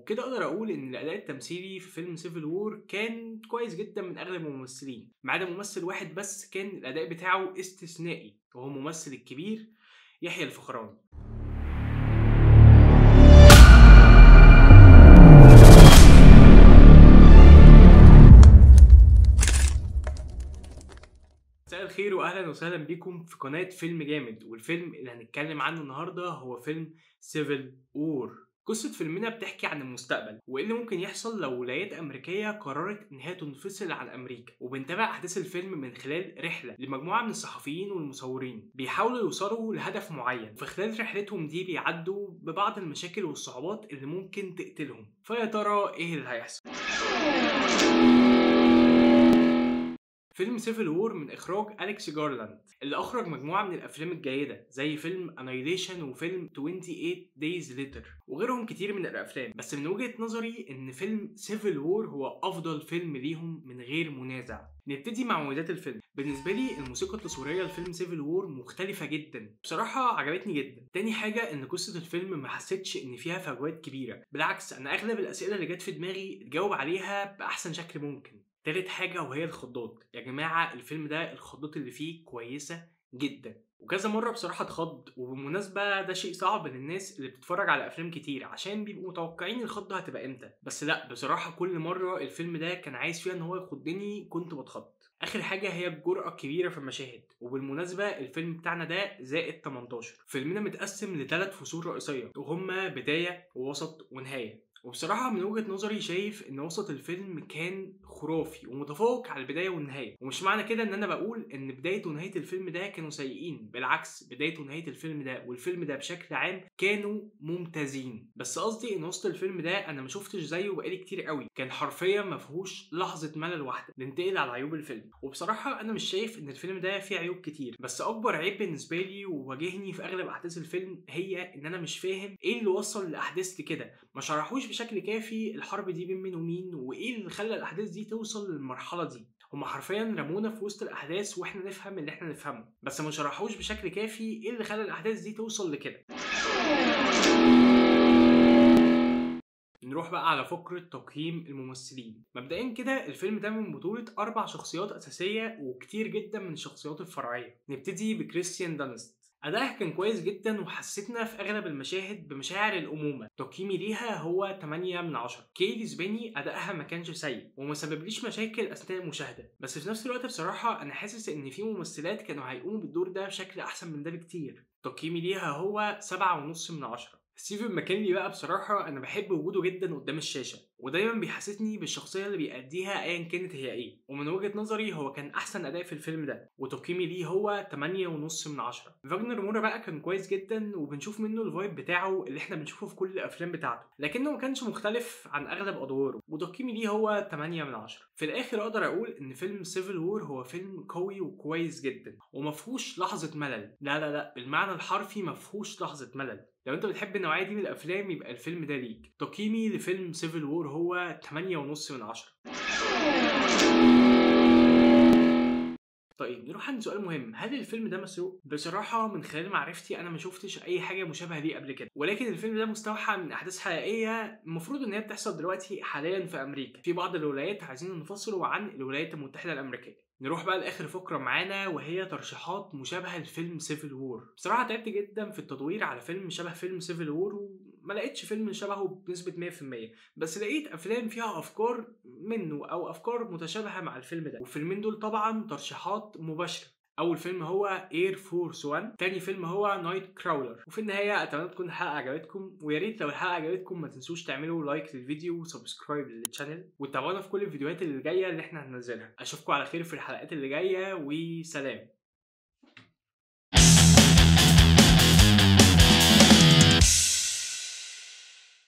وبكده اقدر اقول ان الاداء التمثيلي في فيلم سيفل وور كان كويس جدا من اغلب الممثلين، ما عدا ممثل واحد بس كان الاداء بتاعه استثنائي، وهو الممثل الكبير يحيى الفخراني. مساء الخير واهلا وسهلا بيكم في قناه فيلم جامد، والفيلم اللي هنتكلم عنه النهارده هو فيلم سيفل وور. قصة فيلمنا بتحكي عن المستقبل وايه اللي ممكن يحصل لو ولايات امريكيه قررت انها تنفصل عن امريكا، وبنتابع احداث الفيلم من خلال رحله لمجموعه من الصحفيين والمصورين بيحاولوا يوصلوا لهدف معين. في خلال رحلتهم دي بيعدوا ببعض المشاكل والصعوبات اللي ممكن تقتلهم، فيا ترى ايه اللي هيحصل؟ فيلم سيفل وور من إخراج أليكس جارلاند، اللي أخرج مجموعة من الأفلام الجيدة زي فيلم أنايليشن وفيلم 28 Days Later وغيرهم كتير من الأفلام. بس من وجهة نظري إن فيلم سيفل وور هو أفضل فيلم ليهم من غير منازع. نبتدي مع مميزات الفيلم. بالنسبة لي الموسيقى التصويرية لفيلم سيفل وور مختلفة جدا، بصراحة عجبتني جدا. تاني حاجة إن قصة الفيلم ما حسيتش إن فيها فجوات كبيرة، بالعكس أنا أغلب الأسئلة اللي جت في دماغي اتجاوب عليها بأحسن شكل ممكن. تالت حاجة وهي الخضات. يا جماعة الفيلم ده الخضات اللي فيه كويسة جدا، وكذا مرة بصراحة اتخض. وبالمناسبة ده شيء صعب للناس اللي بتتفرج على أفلام كتير عشان بيبقوا متوقعين الخضة هتبقى امتى، بس لا بصراحة كل مرة الفيلم ده كان عايز فيها ان هو يخضني كنت بتخض. اخر حاجة هي الجرأة الكبيرة في المشاهد. وبالمناسبة الفيلم بتاعنا ده زائد 18. فيلمنا متقسم ل3 فصول رئيسية، وهما بداية ووسط ونهاية. وبصراحة من وجهة نظري شايف ان وسط الفيلم كان خرافي ومتفوق على البداية والنهاية. ومش معنى كده ان انا بقول ان بداية ونهاية الفيلم ده كانوا سيئين، بالعكس بداية ونهاية الفيلم ده والفيلم ده بشكل عام كانوا ممتازين. بس قصدي ان وسط الفيلم ده انا ما شفتش زيه بقالي كتير قوي، كان حرفيا ما فيهوش لحظة ملل واحدة. ننتقل على عيوب الفيلم. وبصراحة انا مش شايف ان الفيلم ده فيه عيوب كتير، بس اكبر عيب بالنسبة لي وواجهني في اغلب احداث الفيلم هي ان انا مش فاهم ايه اللي وصل الاحداث لكده. ما شرحوش بشكل كافي الحرب دي بين مين ومين، وايه اللي خلى الاحداث دي توصل للمرحله دي. هما حرفيا رمونا في وسط الاحداث واحنا نفهم اللي احنا نفهمه، بس ما شرحوش بشكل كافي ايه اللي خلى الاحداث دي توصل لكده. نروح بقى على فقرة تقييم الممثلين. مبدئيا كده الفيلم ده من بطولة 4 شخصيات أساسية وكتير جدا من الشخصيات الفرعية. نبتدي بكريستيان دانست. أداءها كان كويس جدا وحسيتنا في أغلب المشاهد بمشاعر الأمومة. تقييمي ليها هو 8 من 10. كيلي سباني أداءها ما كانش سيء وما سببليش مشاكل أثناء المشاهدة، بس في نفس الوقت بصراحة أنا حاسس إن في ممثلات كانوا هيقوموا بالدور ده بشكل أحسن من ده بكتير. تقييمي ليها هو 7.5 من 10. ستيفن ماكينلي بقى بصراحة أنا بحب وجوده جدا قدام الشاشة، ودايما بيحسسني بالشخصية اللي بيأديها أيا كانت هي إيه. ومن وجهة نظري هو كان أحسن أداء في الفيلم ده، وتقييمي ليه هو 8.5 من 10. فاجنر مورا بقى كان كويس جدا وبنشوف منه الفايب بتاعه اللي احنا بنشوفه في كل الأفلام بتاعته، لكنه ما كانش مختلف عن أغلب أدواره، وتقييمي ليه هو 8 من 10. في الآخر أقدر أقول إن فيلم سيفل وور هو فيلم قوي وكويس جدا ومفهوش لحظة ملل. لا لا لا، بالمعنى الحرفي مفهوش لحظة ملل. لو انت بتحب النوعية دي من الافلام يبقى الفيلم ده ليك. تقييمي لفيلم سيفل وور هو 8.5 من 10. طيب نروح عند سؤال مهم، هل الفيلم ده مسروق؟ بصراحة من خلال معرفتي أنا ما شفتش أي حاجة مشابهة ليه قبل كده، ولكن الفيلم ده مستوحى من أحداث حقيقية المفروض إن هي بتحصل دلوقتي حاليا في أمريكا. في بعض الولايات عايزين ينفصلوا عن الولايات المتحدة الأمريكية. نروح بقى لآخر فقرة معانا وهي ترشيحات مشابهة لفيلم سيفل وور. بصراحة تعبت جدا في التدوير على فيلم شبه فيلم سيفل وور وما لقيتش فيلم شبهه بنسبة 100%، بس لقيت أفلام فيها أفكار منه أو أفكار متشابهة مع الفيلم ده، والفيلمين دول طبعا ترشيحات مباشرة. اول فيلم هو اير فورس 1، تاني فيلم هو نايت كراولر. وفي النهايه اتمنى تكون الحلقه عجبتكم، ويا ريت لو الحلقه عجبتكم ما تنسوش تعملوا لايك للفيديو وسبسكرايب للشانل وتابعونا في كل الفيديوهات اللي جايه اللي احنا هننزلها. اشوفكم على خير في الحلقات اللي جايه وسلام.